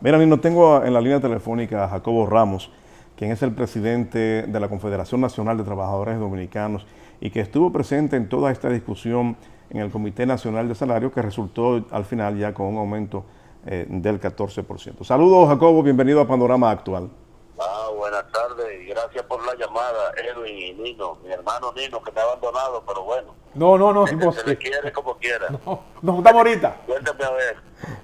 Mira, Nino, tengo en la línea telefónica a Jacobo Ramos, quien es el presidente de la Confederación Nacional de Trabajadores Dominicanos y que estuvo presente en toda esta discusión en el Comité Nacional de Salarios, que resultó al final ya con un aumento del 14%. Saludos, Jacobo, bienvenido a Panorama Actual. Buenas tardes y gracias por la llamada, Edwin y Nino, mi hermano Nino, que me ha abandonado, pero bueno. Se le quiere como quiera. No, nos juntamos ahorita. Cuéntame a ver.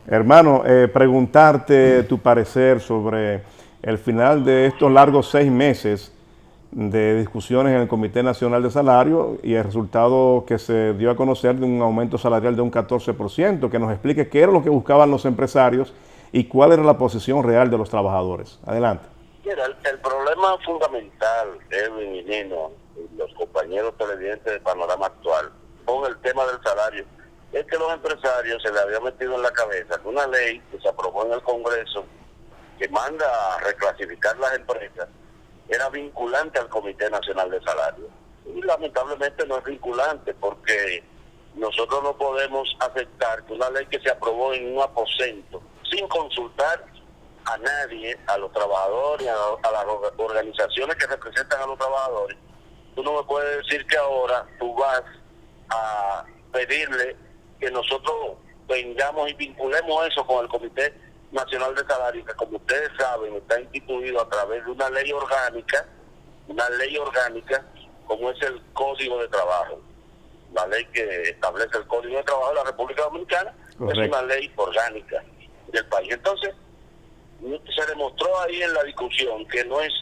Hermano, preguntarte tu parecer sobre el final de estos largos 6 meses de discusiones en el Comité Nacional de Salario y el resultado que se dio a conocer de un aumento salarial de un 14%, que nos explique qué era lo que buscaban los empresarios y cuál era la posición real de los trabajadores. Adelante. Mira, el problema fundamental, Edwin y Nino, y los compañeros televidentes de Panorama Actual, con el tema del salario, es que los empresarios se les había metido en la cabeza que una ley que se aprobó en el Congreso, que manda a reclasificar las empresas, era vinculante al Comité Nacional de Salario. Y lamentablemente no es vinculante, porque nosotros no podemos aceptar que una ley que se aprobó en un aposento, sin consultar a nadie, a los trabajadores, a las organizaciones que representan a los trabajadores, tú no me puedes decir que ahora tú vas a pedirle que nosotros vengamos y vinculemos eso con el Comité Nacional de Salario, que como ustedes saben está instituido a través de una ley orgánica como es el Código de Trabajo. La ley que establece el Código de Trabajo de la República Dominicana. Correcto. Es una ley orgánica del país. Entonces, se demostró ahí en la discusión que no es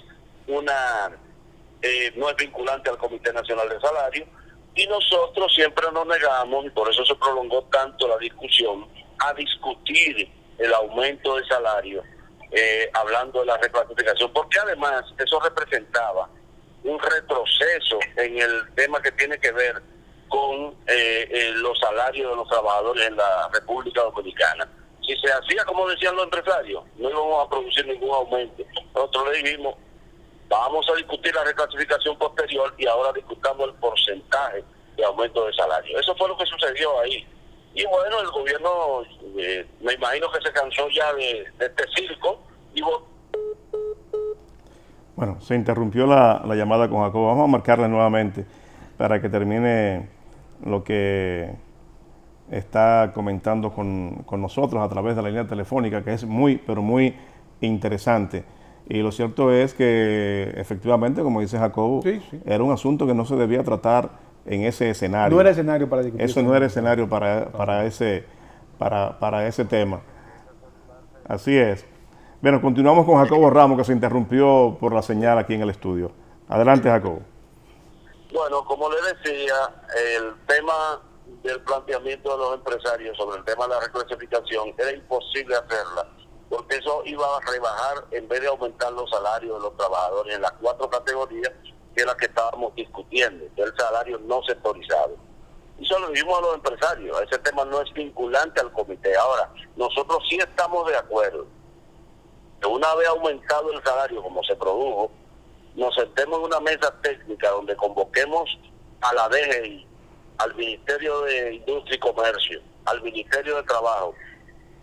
vinculante al Comité Nacional de Salario, y nosotros siempre nos negamos, y por eso se prolongó tanto la discusión, a discutir el aumento de salario, hablando de la reclasificación, porque además eso representaba un retroceso en el tema que tiene que ver con los salarios de los trabajadores en la República Dominicana. Si se hacía como decían los empresarios, no íbamos a producir ningún aumento. Nosotros le dijimos, vamos a discutir la reclasificación posterior y ahora discutamos el porcentaje de aumento de salario. Eso fue lo que sucedió ahí. Y bueno, el gobierno, me imagino que se cansó ya de este circo. Bueno, se interrumpió la llamada con Jacobo. Vamos a marcarle nuevamente para que termine lo que está comentando con nosotros a través de la línea telefónica, que es muy, pero muy interesante. Y lo cierto es que efectivamente, como dice Jacobo, sí. Era un asunto que no se debía tratar en ese escenario. No era escenario para discutir. Eso no era escenario para ese tema. Así es. Bueno, continuamos con Jacobo Ramos, que se interrumpió por la señal aquí en el estudio. Adelante, Jacobo. Bueno, como le decía, el tema del planteamiento de los empresarios sobre el tema de la reclasificación era imposible hacerla, porque eso iba a rebajar, en vez de aumentar los salarios de los trabajadores en las 4 categorías que es la que estábamos discutiendo, que es el salario no sectorizado. Y eso lo dijimos a los empresarios, ese tema no es vinculante al comité. Ahora, nosotros sí estamos de acuerdo que una vez aumentado el salario como se produjo, nos sentemos en una mesa técnica donde convoquemos a la DGI, al Ministerio de Industria y Comercio, al Ministerio de Trabajo,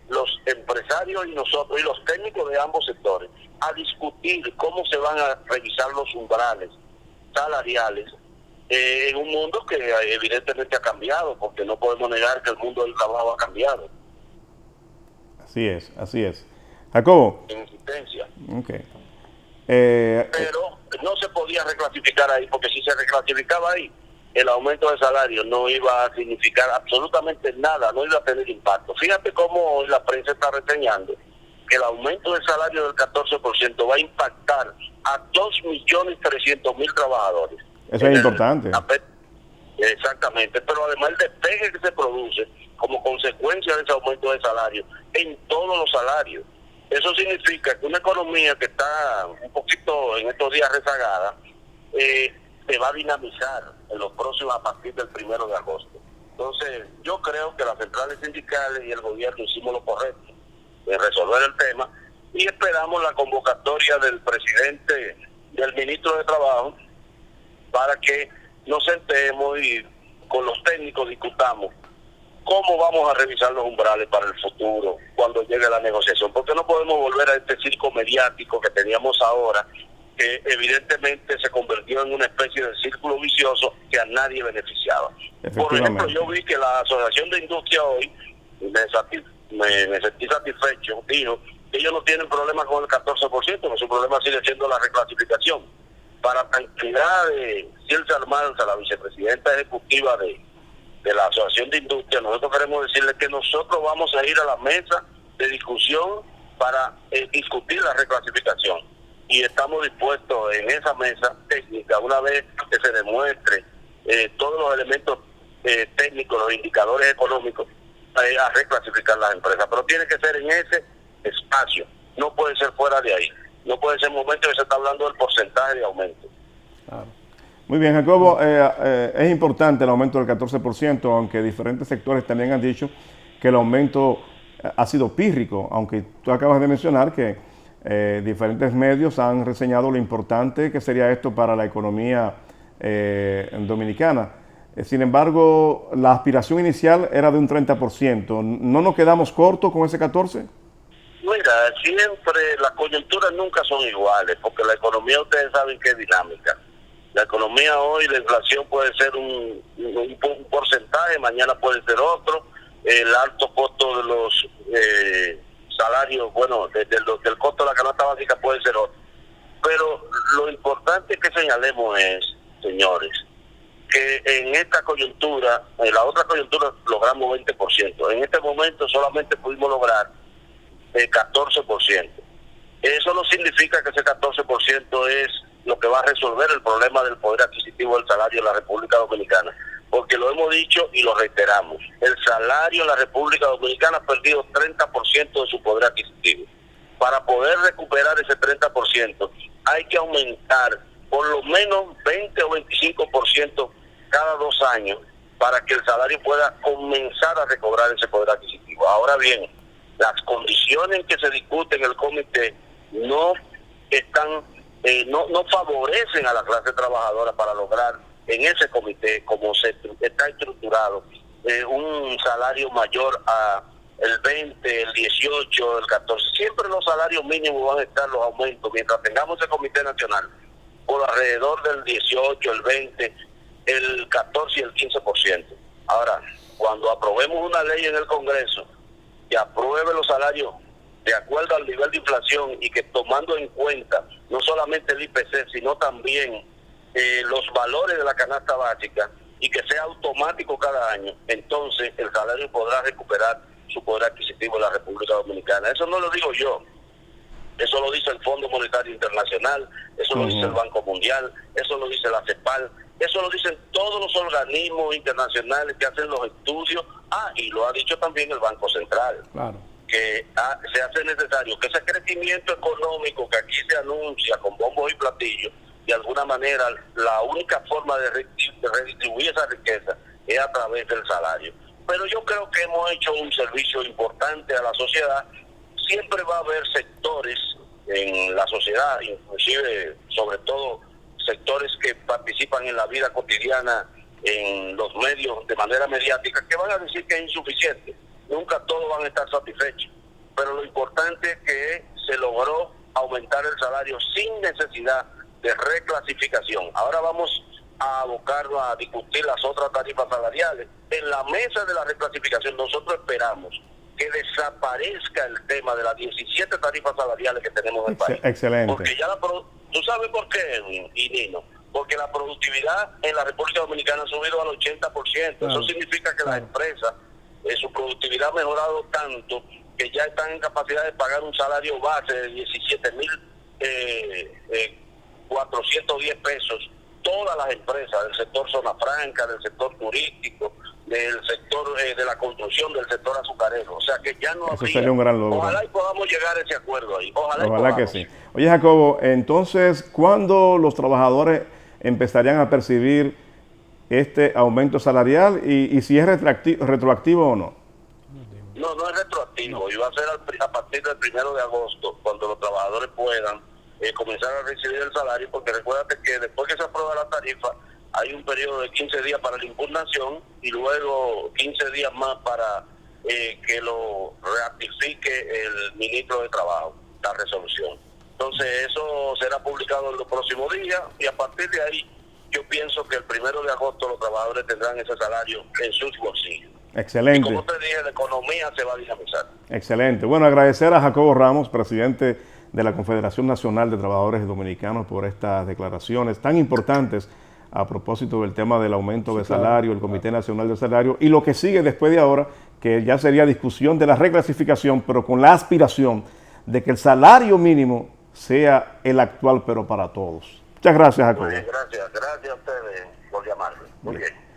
los empresarios y nosotros, y los técnicos de ambos sectores, a discutir cómo se van a revisar los umbrales salariales en un mundo que evidentemente ha cambiado, porque no podemos negar que el mundo del trabajo ha cambiado. Así es. Jacobo. En existencia. Okay. Pero no se podía reclasificar ahí, porque si se reclasificaba ahí, el aumento de salario no iba a significar absolutamente nada, no iba a tener impacto. Fíjate cómo la prensa está reseñando que el aumento del salario del 14% va a impactar a 2.300.000 trabajadores. Eso es importante. Exactamente, pero además el despegue que se produce como consecuencia de ese aumento de salario en todos los salarios. Eso significa que una economía que está un poquito en estos días rezagada, se va a dinamizar en los próximos, a partir del 1 de agosto. Entonces, yo creo que las centrales sindicales y el gobierno hicimos lo correcto en resolver el tema, y esperamos la convocatoria del presidente, del ministro de Trabajo, para que nos sentemos y con los técnicos discutamos ¿cómo vamos a revisar los umbrales para el futuro cuando llegue la negociación? Porque no podemos volver a este circo mediático que teníamos ahora, que evidentemente se convirtió en una especie de círculo vicioso que a nadie beneficiaba. Por ejemplo, yo vi que la Asociación de Industria hoy, me sentí satisfecho, dijo que ellos no tienen problema con el 14%, que su problema sigue siendo la reclasificación. Para tranquilidad de Cielsa Almanza, la vicepresidenta ejecutiva de la Asociación de Industria, nosotros queremos decirle que nosotros vamos a ir a la mesa de discusión para discutir la reclasificación, y estamos dispuestos en esa mesa técnica, una vez que se demuestre todos los elementos técnicos, los indicadores económicos, a reclasificar las empresas, pero tiene que ser en ese espacio, no puede ser fuera de ahí, no puede ser momento que se está hablando del porcentaje de aumento. Claro. Muy bien, Jacobo, es importante el aumento del 14%, aunque diferentes sectores también han dicho que el aumento ha sido pírrico, aunque tú acabas de mencionar que diferentes medios han reseñado lo importante que sería esto para la economía dominicana. Sin embargo, la aspiración inicial era de un 30%. ¿No nos quedamos cortos con ese 14%? Mira, siempre las coyunturas nunca son iguales, porque la economía, ustedes saben que es dinámica. La economía hoy, la inflación puede ser un porcentaje, mañana puede ser otro. El alto costo de los salarios, bueno, del costo de la canasta básica puede ser otro. Pero lo importante que señalemos es, señores, que en esta coyuntura, en la otra coyuntura logramos 20%. En este momento solamente pudimos lograr 14%. Eso no significa que ese 14% es lo que va a resolver el problema del poder adquisitivo del salario en la República Dominicana, porque lo hemos dicho y lo reiteramos. El salario en la República Dominicana ha perdido 30% de su poder adquisitivo. Para poder recuperar ese 30%, hay que aumentar por lo menos 20 o 25% cada 2 años para que el salario pueda comenzar a recobrar ese poder adquisitivo. Ahora bien, las condiciones en que se discute en el comité no están, no favorecen a la clase trabajadora para lograr en ese comité, como se está estructurado, un salario mayor a el 20, el 18, el 14. Siempre los salarios mínimos van a estar los aumentos, mientras tengamos el comité nacional, por alrededor del 18, el 20, el 14 y el 15%. Ahora, cuando aprobemos una ley en el Congreso que apruebe los salarios de acuerdo al nivel de inflación y que tomando en cuenta no solamente el IPC, sino también los valores de la canasta básica, y que sea automático cada año, entonces el salario podrá recuperar su poder adquisitivo en la República Dominicana. Eso no lo digo yo, eso lo dice el Fondo Monetario Internacional, eso lo dice el Banco Mundial, eso lo dice la CEPAL, eso lo dicen todos los organismos internacionales que hacen los estudios, y lo ha dicho también el Banco Central. Claro. Que se hace necesario que ese crecimiento económico que aquí se anuncia con bombos y platillos, de alguna manera la única forma de redistribuir esa riqueza es a través del salario. Pero yo creo que hemos hecho un servicio importante a la sociedad. Siempre va a haber sectores en la sociedad, inclusive sobre todo sectores que participan en la vida cotidiana en los medios de manera mediática, que van a decir que es insuficiente. Nunca todos van a estar satisfechos, pero lo importante es que se logró aumentar el salario sin necesidad de reclasificación. Ahora vamos a abocarnos a discutir las otras tarifas salariales. En la mesa de la reclasificación nosotros esperamos que desaparezca el tema de las 17 tarifas salariales que tenemos en el país. Excelente. Porque ya ¿tú sabes por qué, Edwin y Nino? Porque la productividad en la República Dominicana ha subido al 80%. Eso significa que las empresas, su productividad ha mejorado tanto que ya están en capacidad de pagar un salario base de 17,410 pesos. Todas las empresas del sector zona franca, del sector turístico, del sector de la construcción, del sector azucarero. O sea que ya no habría. Eso sería un gran logro. Ojalá y podamos llegar a ese acuerdo ahí. Ojalá que sí. Oye, Jacobo, entonces, ¿cuándo los trabajadores empezarían a percibir este aumento salarial y si es retroactivo o no? No, no es retroactivo. Y va a ser a partir del 1 de agosto, cuando los trabajadores puedan comenzar a recibir el salario, porque recuérdate que después que se aprueba la tarifa, hay un periodo de 15 días para la impugnación y luego 15 días más para que lo ratifique el ministro de Trabajo, la resolución. Entonces eso será publicado en los próximos días y a partir de ahí yo pienso que el 1 de agosto los trabajadores tendrán ese salario en sus bolsillos. Excelente. Y como te dije, la economía se va a dinamizar. Excelente. Bueno, agradecer a Jacobo Ramos, presidente de la Confederación Nacional de Trabajadores Dominicanos, por estas declaraciones tan importantes a propósito del tema del aumento de salario, el Comité Nacional de Salario y lo que sigue después de ahora, que ya sería discusión de la reclasificación, pero con la aspiración de que el salario mínimo sea el actual, pero para todos. Muchas gracias, Jacobo. Muy bien, gracias a ustedes por llamarme. Muy bien.